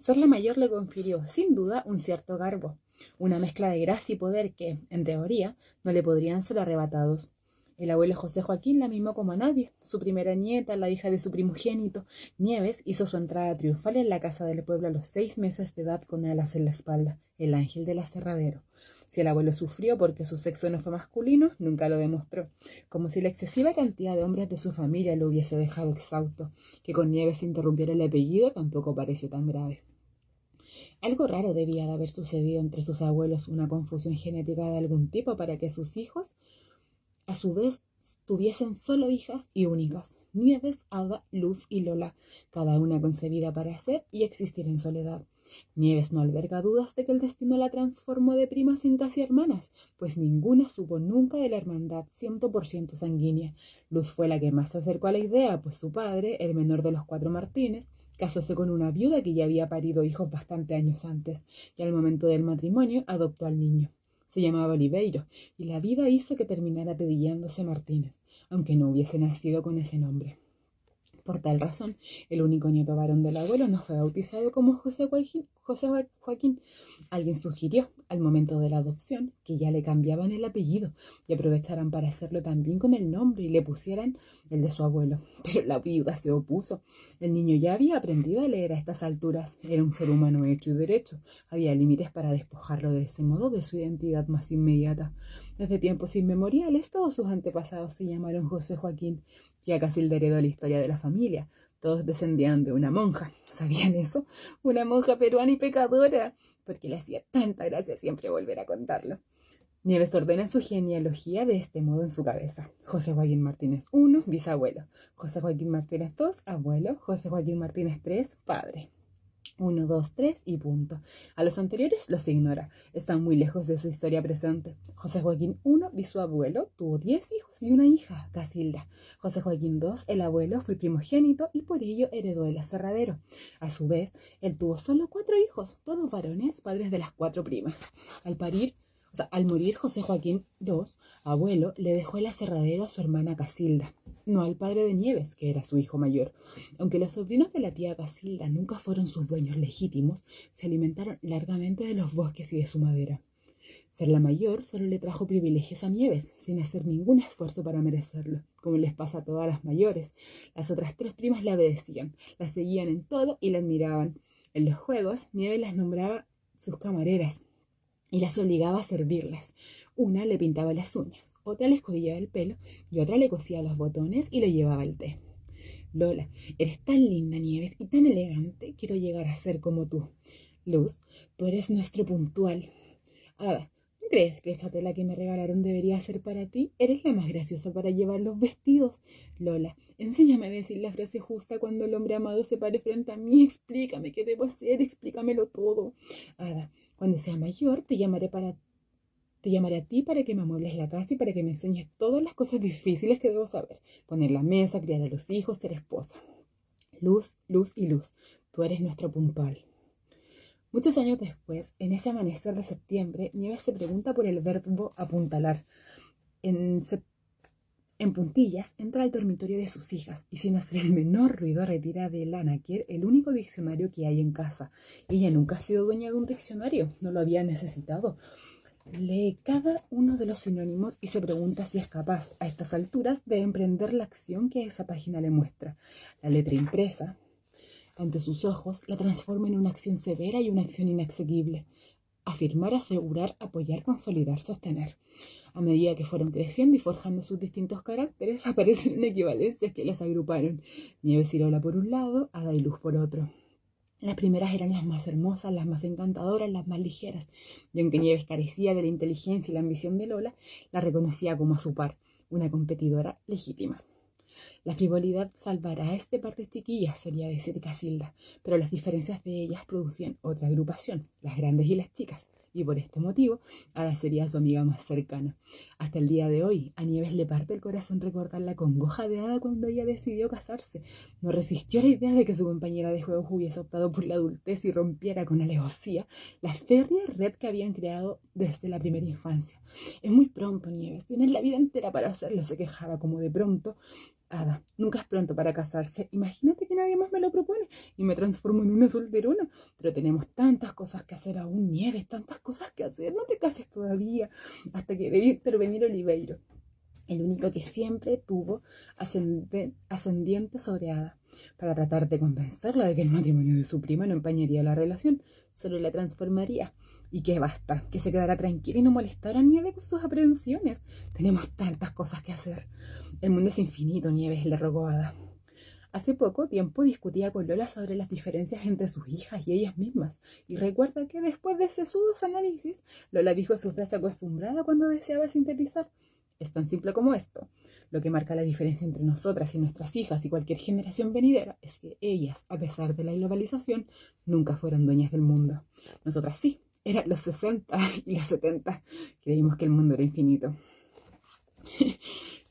Ser la mayor le confirió, sin duda, un cierto garbo, una mezcla de gracia y poder que, en teoría, no le podrían ser arrebatados. El abuelo José Joaquín la mimó como a nadie. Su primera nieta, la hija de su primogénito, Nieves, hizo su entrada triunfal en la casa del pueblo a los 6 meses de edad con alas en la espalda, el ángel del aserradero. Si el abuelo sufrió porque su sexo no fue masculino, nunca lo demostró, como si la excesiva cantidad de hombres de su familia lo hubiese dejado exhausto. Que con Nieves interrumpiera el apellido tampoco pareció tan grave. Algo raro debía de haber sucedido entre sus abuelos, una confusión genética de algún tipo para que sus hijos, a su vez, tuviesen solo hijas y únicas, Nieves, Ada, Luz y Lola, cada una concebida para ser y existir en soledad. Nieves no alberga dudas de que el destino la transformó de primas en casi hermanas, pues ninguna supo nunca de la hermandad 100% sanguínea. Luz fue la que más se acercó a la idea, pues su padre, el menor de los 4 Martínez, casóse con una viuda que ya había parido hijos bastante años antes, y al momento del matrimonio adoptó al niño. Se llamaba Oliveiro, y la vida hizo que terminara apellidándose Martínez, aunque no hubiese nacido con ese nombre. Por tal razón, el único nieto varón del abuelo no fue bautizado como Joaquín. Alguien sugirió, al momento de la adopción, que ya le cambiaban el apellido y aprovecharan para hacerlo también con el nombre y le pusieran el de su abuelo. Pero la viuda se opuso. El niño ya había aprendido a leer a estas alturas. Era un ser humano hecho y derecho. Había límites para despojarlo de ese modo de su identidad más inmediata. Desde tiempos inmemoriales, todos sus antepasados se llamaron José Joaquín. Ya Casilda heredó la historia de la familia. Todos descendían de una monja. ¿Sabían eso? Una monja peruana y pecadora. Porque le hacía tanta gracia siempre volver a contarlo. Nieves ordena su genealogía de este modo en su cabeza. José Joaquín Martínez I, bisabuelo. José Joaquín Martínez II, abuelo. José Joaquín Martínez III, padre. 1, 2, 3 y punto. A los anteriores los ignora. Están muy lejos de su historia presente. José Joaquín I, bisabuelo, tuvo 10 hijos y una hija, Casilda. José Joaquín II, el abuelo, fue primogénito y por ello heredó el aserradero. A su vez, él tuvo solo 4 hijos, todos varones, padres de las 4 primas. Al morir José Joaquín II, abuelo, le dejó el aserradero a su hermana Casilda, no al padre de Nieves, que era su hijo mayor. Aunque los sobrinos de la tía Casilda nunca fueron sus dueños legítimos, se alimentaron largamente de los bosques y de su madera. Ser la mayor solo le trajo privilegios a Nieves, sin hacer ningún esfuerzo para merecerlo, como les pasa a todas las mayores. Las otras 3 primas la obedecían, la seguían en todo y la admiraban. En los juegos, Nieves las nombraba sus camareras y las obligaba a servirlas. Una le pintaba las uñas, otra le escobillaba el pelo y otra le cosía los botones y le llevaba el té. Lola, eres tan linda, Nieves, y tan elegante, quiero llegar a ser como tú. Luz, tú eres nuestro puntual. Ada, ¿no crees que esa tela que me regalaron debería ser para ti? Eres la más graciosa para llevar los vestidos. Lola, enséñame a decir la frase justa cuando el hombre amado se pare frente a mí. Explícame qué debo hacer, explícamelo todo. Ada, cuando sea mayor te llamaré a ti para que me amuebles la casa y para que me enseñes todas las cosas difíciles que debo saber. Poner la mesa, criar a los hijos, ser esposa. Luz, Luz y Luz, tú eres nuestro puntual. Muchos años después, en ese amanecer de septiembre, Nieves se pregunta por el verbo apuntalar. En puntillas, entra al dormitorio de sus hijas y sin hacer el menor ruido retira del anaquel el único diccionario que hay en casa. Ella nunca ha sido dueña de un diccionario, no lo había necesitado. Lee cada uno de los sinónimos y se pregunta si es capaz, a estas alturas, de emprender la acción que esa página le muestra. La letra impresa ante sus ojos la transforma en una acción severa y una acción inexequible. Afirmar, asegurar, apoyar, consolidar, sostener. A medida que fueron creciendo y forjando sus distintos caracteres, aparecen equivalencias que las agruparon. Nieves y Lola por un lado, Ada y Luz por otro. Las primeras eran las más hermosas, las más encantadoras, las más ligeras, y aunque Nieves carecía de la inteligencia y la ambición de Lola, la reconocía como a su par, una competidora legítima. La frivolidad salvará a este par de chiquillas, solía decir Casilda, pero las diferencias de ellas producían otra agrupación, las grandes y las chicas, y por este motivo, Ada sería su amiga más cercana. Hasta el día de hoy, a Nieves le parte el corazón recordar la congoja de Ada cuando ella decidió casarse. No resistió a la idea de que su compañera de juegos hubiese optado por la adultez y rompiera con alevosía la férrea red que habían creado desde la primera infancia. Es muy pronto, Nieves, tienes la vida entera para hacerlo, se quejaba como de pronto. Ada, nunca es pronto para casarse. Imagínate que nadie más me lo propone y me transformo en una solterona. Pero tenemos tantas cosas que hacer aún, Nieves, tantas cosas que hacer. No te cases todavía. Hasta que debió intervenir Oliveiro, el único que siempre tuvo ascendiente sobre Ada, para tratar de convencerla de que el matrimonio de su prima no empañaría la relación, solo la transformaría. Y que basta, que se quedara tranquila y no molestara a Nieves con sus aprehensiones. Tenemos tantas cosas que hacer. El mundo es infinito, Nieves, le rogó Ada. Hace poco tiempo discutía con Lola sobre las diferencias entre sus hijas y ellas mismas, y recuerda que después de sesudos análisis, Lola dijo su frase acostumbrada cuando deseaba sintetizar: es tan simple como esto. Lo que marca la diferencia entre nosotras y nuestras hijas y cualquier generación venidera es que ellas, a pesar de la globalización, nunca fueron dueñas del mundo. Nosotras sí, eran los 60 y los 70. Creímos que el mundo era infinito.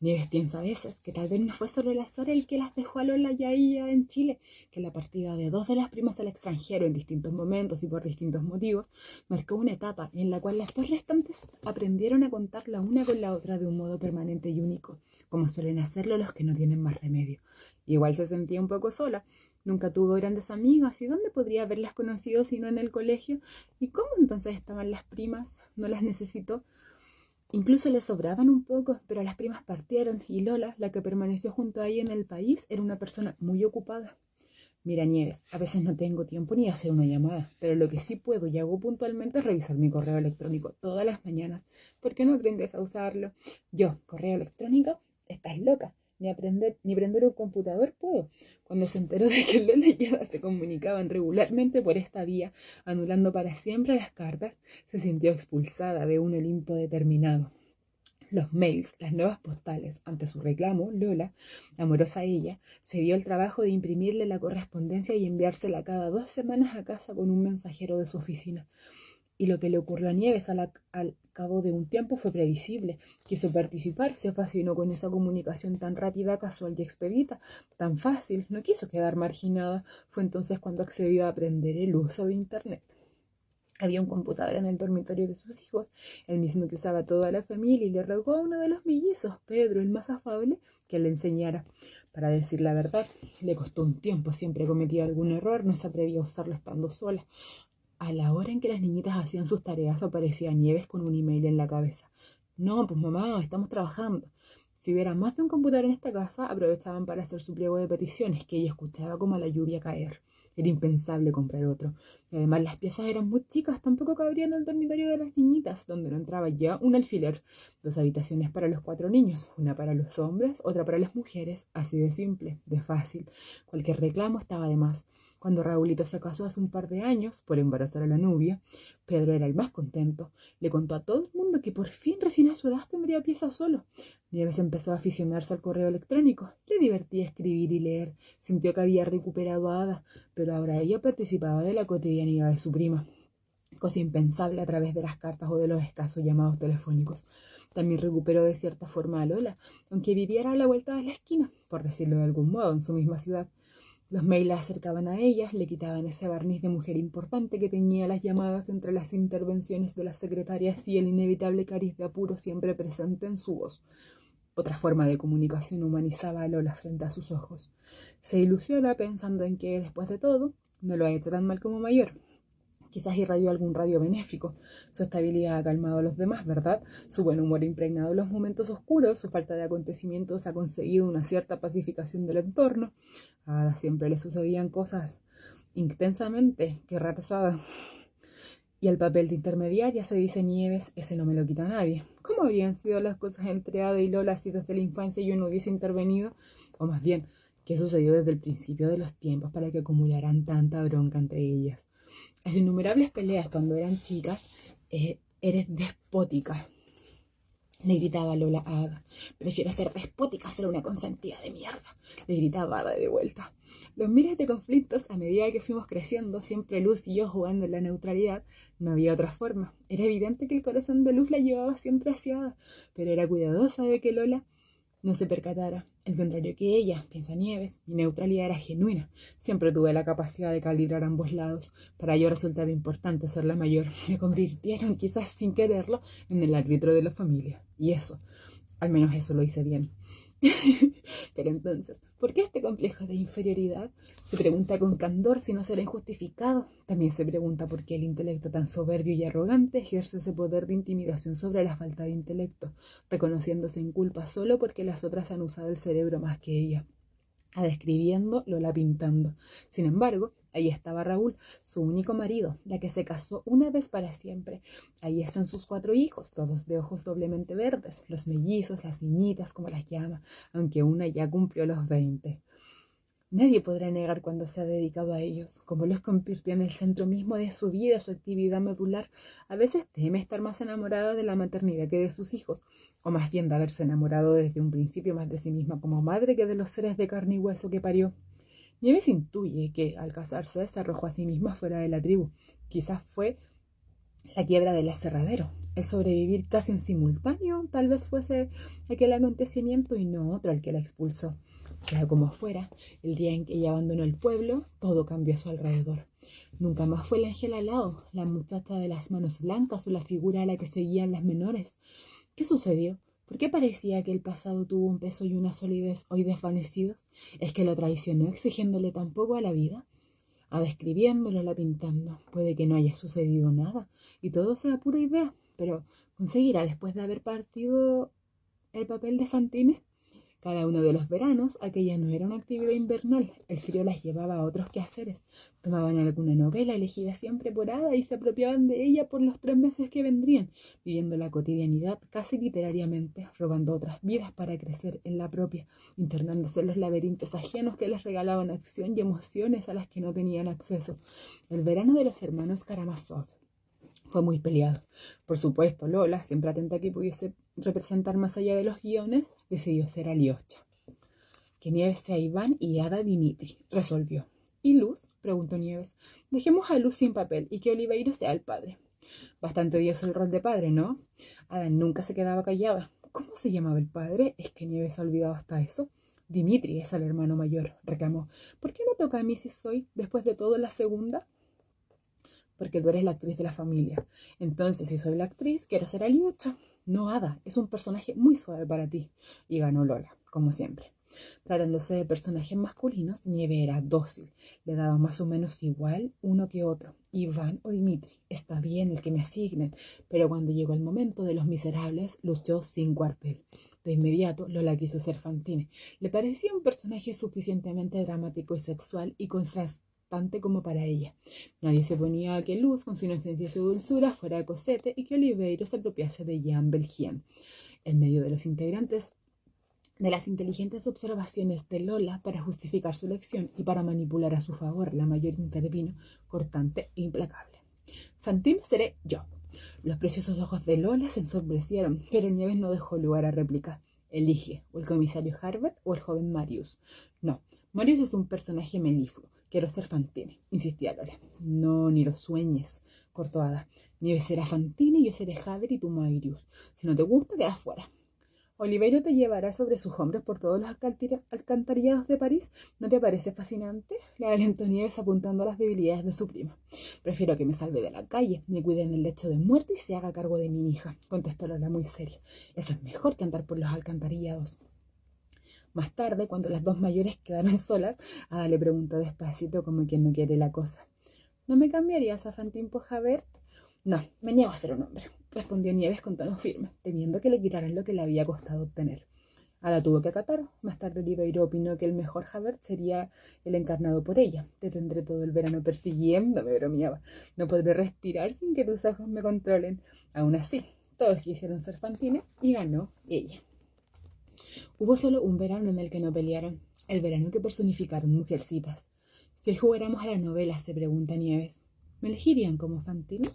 Nieves piensa a veces que tal vez no fue solo el azar el que las dejó a Lola y a ella en Chile, que la partida de dos de las primas al extranjero en distintos momentos y por distintos motivos marcó una etapa en la cual las dos restantes aprendieron a contar la una con la otra de un modo permanente y único, como suelen hacerlo los que no tienen más remedio. Igual se sentía un poco sola, nunca tuvo grandes amigas, ¿y dónde podría haberlas conocido sino en el colegio? ¿Y cómo entonces estaban las primas? ¿No las necesitó? Incluso le sobraban un poco, pero las primas partieron y Lola, la que permaneció junto a ella en el país, era una persona muy ocupada. Mira, Nieves, a veces no tengo tiempo ni hacer una llamada, pero lo que sí puedo y hago puntualmente es revisar mi correo electrónico todas las mañanas. ¿Por qué no aprendes a usarlo? Yo, correo electrónico, estás loca. Ni prender un computador puedo. Cuando se enteró de que Lola y Ada se comunicaban regularmente por esta vía, anulando para siempre las cartas, se sintió expulsada de un Olimpo determinado. Los mails, las nuevas postales. Ante su reclamo, Lola, amorosa a ella, se dio el trabajo de imprimirle la correspondencia y enviársela cada 2 semanas a casa con un mensajero de su oficina. Y lo que le ocurrió a Nieves al cabo de un tiempo fue previsible. Quiso participar, se fascinó con esa comunicación tan rápida, casual y expedita, tan fácil, no quiso quedar marginada. Fue entonces cuando accedió a aprender el uso de Internet. Había un computador en el dormitorio de sus hijos, el mismo que usaba toda la familia, y le rogó a uno de los mellizos, Pedro, el más afable, que le enseñara. Para decir la verdad, le costó un tiempo, siempre cometía algún error, no se atrevía a usarlo estando sola. A la hora en que las niñitas hacían sus tareas, aparecía Nieves con un email en la cabeza. No, pues mamá, estamos trabajando. Si hubiera más de un computador en esta casa, aprovechaban para hacer su pliego de peticiones, que ella escuchaba como a la lluvia caer. Era impensable comprar otro. Y además las piezas eran muy chicas, tampoco cabrían en el dormitorio de las niñitas, donde no entraba ya un alfiler. 2 habitaciones para los 4 niños, una para los hombres, otra para las mujeres, así de simple, de fácil. Cualquier reclamo estaba de más. Cuando Raulito se casó hace un par de años, por embarazar a la novia, Pedro era el más contento. Le contó a todo el mundo que por fin, recién a su edad, tendría pieza solo. Nieves empezó a aficionarse al correo electrónico. Le divertía escribir y leer. Sintió que había recuperado a Ada, pero ahora ella participaba de la cotidianidad de su prima, cosa impensable a través de las cartas o de los escasos llamados telefónicos. También recuperó de cierta forma a Lola, aunque viviera a la vuelta de la esquina, por decirlo de algún modo, en su misma ciudad. Los mails la acercaban a ella, le quitaban ese barniz de mujer importante que teñía las llamadas entre las intervenciones de las secretarias y el inevitable cariz de apuro siempre presente en su voz. Otra forma de comunicación humanizaba a Lola frente a sus ojos. Se ilusiona pensando en que, después de todo, no lo ha hecho tan mal como mayor. Quizás irradió algún radio benéfico. Su estabilidad ha calmado a los demás, ¿verdad? Su buen humor ha impregnado los momentos oscuros, su falta de acontecimientos ha conseguido una cierta pacificación del entorno. A Ada siempre le sucedían cosas intensamente que retrasada. Y el papel de intermediaria, se dice Nieves, ese no me lo quita nadie. ¿Cómo habrían sido las cosas entre Ada y Lola si desde la infancia yo no hubiese intervenido? O más bien, ¿qué sucedió desde el principio de los tiempos para que acumularan tanta bronca entre ellas? Las innumerables peleas cuando eran chicas, eres despótica. le gritaba Lola a Ada. Prefiero ser despótica a ser una consentida de mierda, le gritaba Ada de vuelta. Los miles de conflictos a medida que fuimos creciendo, siempre Luz y yo jugando en la neutralidad, no había otra forma. Era evidente que el corazón de Luz la llevaba siempre hacia Ada, pero era cuidadosa de que Lola no se percatara. Al contrario que ella, piensa Nieves, mi neutralidad era genuina. Siempre tuve la capacidad de calibrar ambos lados. Para ello resultaba importante ser la mayor. Me convirtieron, quizás sin quererlo, en el árbitro de la familia. Y eso, al menos eso lo hice bien. Pero entonces, ¿por qué este complejo de inferioridad? Se pregunta con candor si no será injustificado. También se pregunta por qué el intelecto tan soberbio y arrogante ejerce ese poder de intimidación sobre la falta de intelecto, reconociéndose en culpa solo porque las otras han usado el cerebro más que ella. Ada escribiendo, Lola pintando. Sin embargo, ahí estaba Raúl, su único marido, la que se casó una vez para siempre. Ahí están sus 4 hijos, todos de ojos doblemente verdes, los mellizos, las niñitas, como las llama, aunque una ya cumplió los 20. Nadie podrá negar cuando se ha dedicado a ellos, como los convirtió en el centro mismo de su vida, su actividad medular. A veces teme estar más enamorada de la maternidad que de sus hijos, o más bien de haberse enamorado desde un principio más de sí misma como madre que de los seres de carne y hueso que parió. Nieves intuye que, al casarse, se arrojó a sí misma fuera de la tribu. Quizás fue la quiebra del aserradero. El sobrevivir casi en simultáneo tal vez fuese aquel acontecimiento y no otro el que la expulsó. Sea como fuera, el día en que ella abandonó el pueblo, todo cambió a su alrededor. Nunca más fue el ángel alado, la muchacha de las manos blancas o la figura a la que seguían las menores. ¿Qué sucedió? ¿Por qué parecía que el pasado tuvo un peso y una solidez hoy desvanecidos? ¿Es que lo traicionó exigiéndole tan poco a la vida? Ada escribiéndolo, la pintando. Puede que no haya sucedido nada y todo sea pura idea, pero ¿conseguirá después de haber partido el papel de Fantine? Cada uno de los veranos, aquella no era una actividad invernal. El frío las llevaba a otros quehaceres. Tomaban alguna novela elegida siempre por Ada y se apropiaban de ella por los 3 meses que vendrían, viviendo la cotidianidad casi literariamente, robando otras vidas para crecer en la propia, internándose en los laberintos ajenos que les regalaban acción y emociones a las que no tenían acceso. El verano de los hermanos Karamazov fue muy peleado. Por supuesto, Lola, siempre atenta a que pudiese representar más allá de los guiones, decidió ser Aliocha. Que Nieves sea Iván y Ada Dimitri, resolvió. ¿Y Luz? Preguntó Nieves. Dejemos a Luz sin papel y que Oliveiro sea el padre. Bastante odioso el rol de padre, ¿no? Ada nunca se quedaba callada. ¿Cómo se llamaba el padre? ¿Es que Nieves ha olvidado hasta eso? Dimitri es el hermano mayor, reclamó. ¿Por qué me toca a mí si soy, después de todo, la segunda? Porque tú eres la actriz de la familia. Entonces, si soy la actriz, quiero ser Aliocha. No, Ada, es un personaje muy suave para ti. Y ganó Lola, como siempre. Tratándose de personajes masculinos, Nieve era dócil. Le daba más o menos igual uno que otro. Iván o Dimitri. Está bien el que me asignen. Pero cuando llegó el momento de los miserables, luchó sin cuartel. De inmediato, Lola quiso ser Fantine. Le parecía un personaje suficientemente dramático y sexual y contrastante como para ella. Nadie se oponía a que Luz, con su inocencia y su dulzura, fuera Cosette y que Oliveiro se apropiase de Jean Valjean. En medio de los integrantes de las inteligentes observaciones de Lola para justificar su elección y para manipular a su favor, la mayor intervino, cortante e implacable. Fantine seré yo. Los preciosos ojos de Lola se ensombrecieron, pero Nieves no dejó lugar a réplica. Elige, o el comisario Harbert o el joven Marius. No, Marius es un personaje melifluo. Quiero ser Fantine, insistía Lola. No, ni lo sueñes, cortó Ada. Nieves será Fantine y yo seré Harbert y tú Marius. Si no te gusta, quedas fuera. Oliveiro te llevará sobre sus hombros por todos los alcantarillados de París. ¿No te parece fascinante? Le alentó Nieves apuntando a las debilidades de su prima. Prefiero que me salve de la calle, me cuide en el lecho de muerte y se haga cargo de mi hija, contestó Lola muy seria. Eso es mejor que andar por los alcantarillados. Más tarde, cuando las 2 mayores quedaron solas, Ada le preguntó despacito como quien no quiere la cosa. ¿No me cambiarías a Fantine por Javert? No, me niego a ser un hombre, respondió Nieves con tono firme, temiendo que le quitaran lo que le había costado obtener. Ada tuvo que acatar. Más tarde Oliveiro opinó que el mejor Javert sería el encarnado por ella. Te tendré todo el verano persiguiéndome, bromeaba. No podré respirar sin que tus ojos me controlen. Aún así, todos quisieron ser Fantine y ganó ella. Hubo solo un verano en el que no pelearon, el verano que personificaron Mujercitas. Si hoy jugáramos a la novela, se pregunta Nieves, ¿me elegirían como Fantine?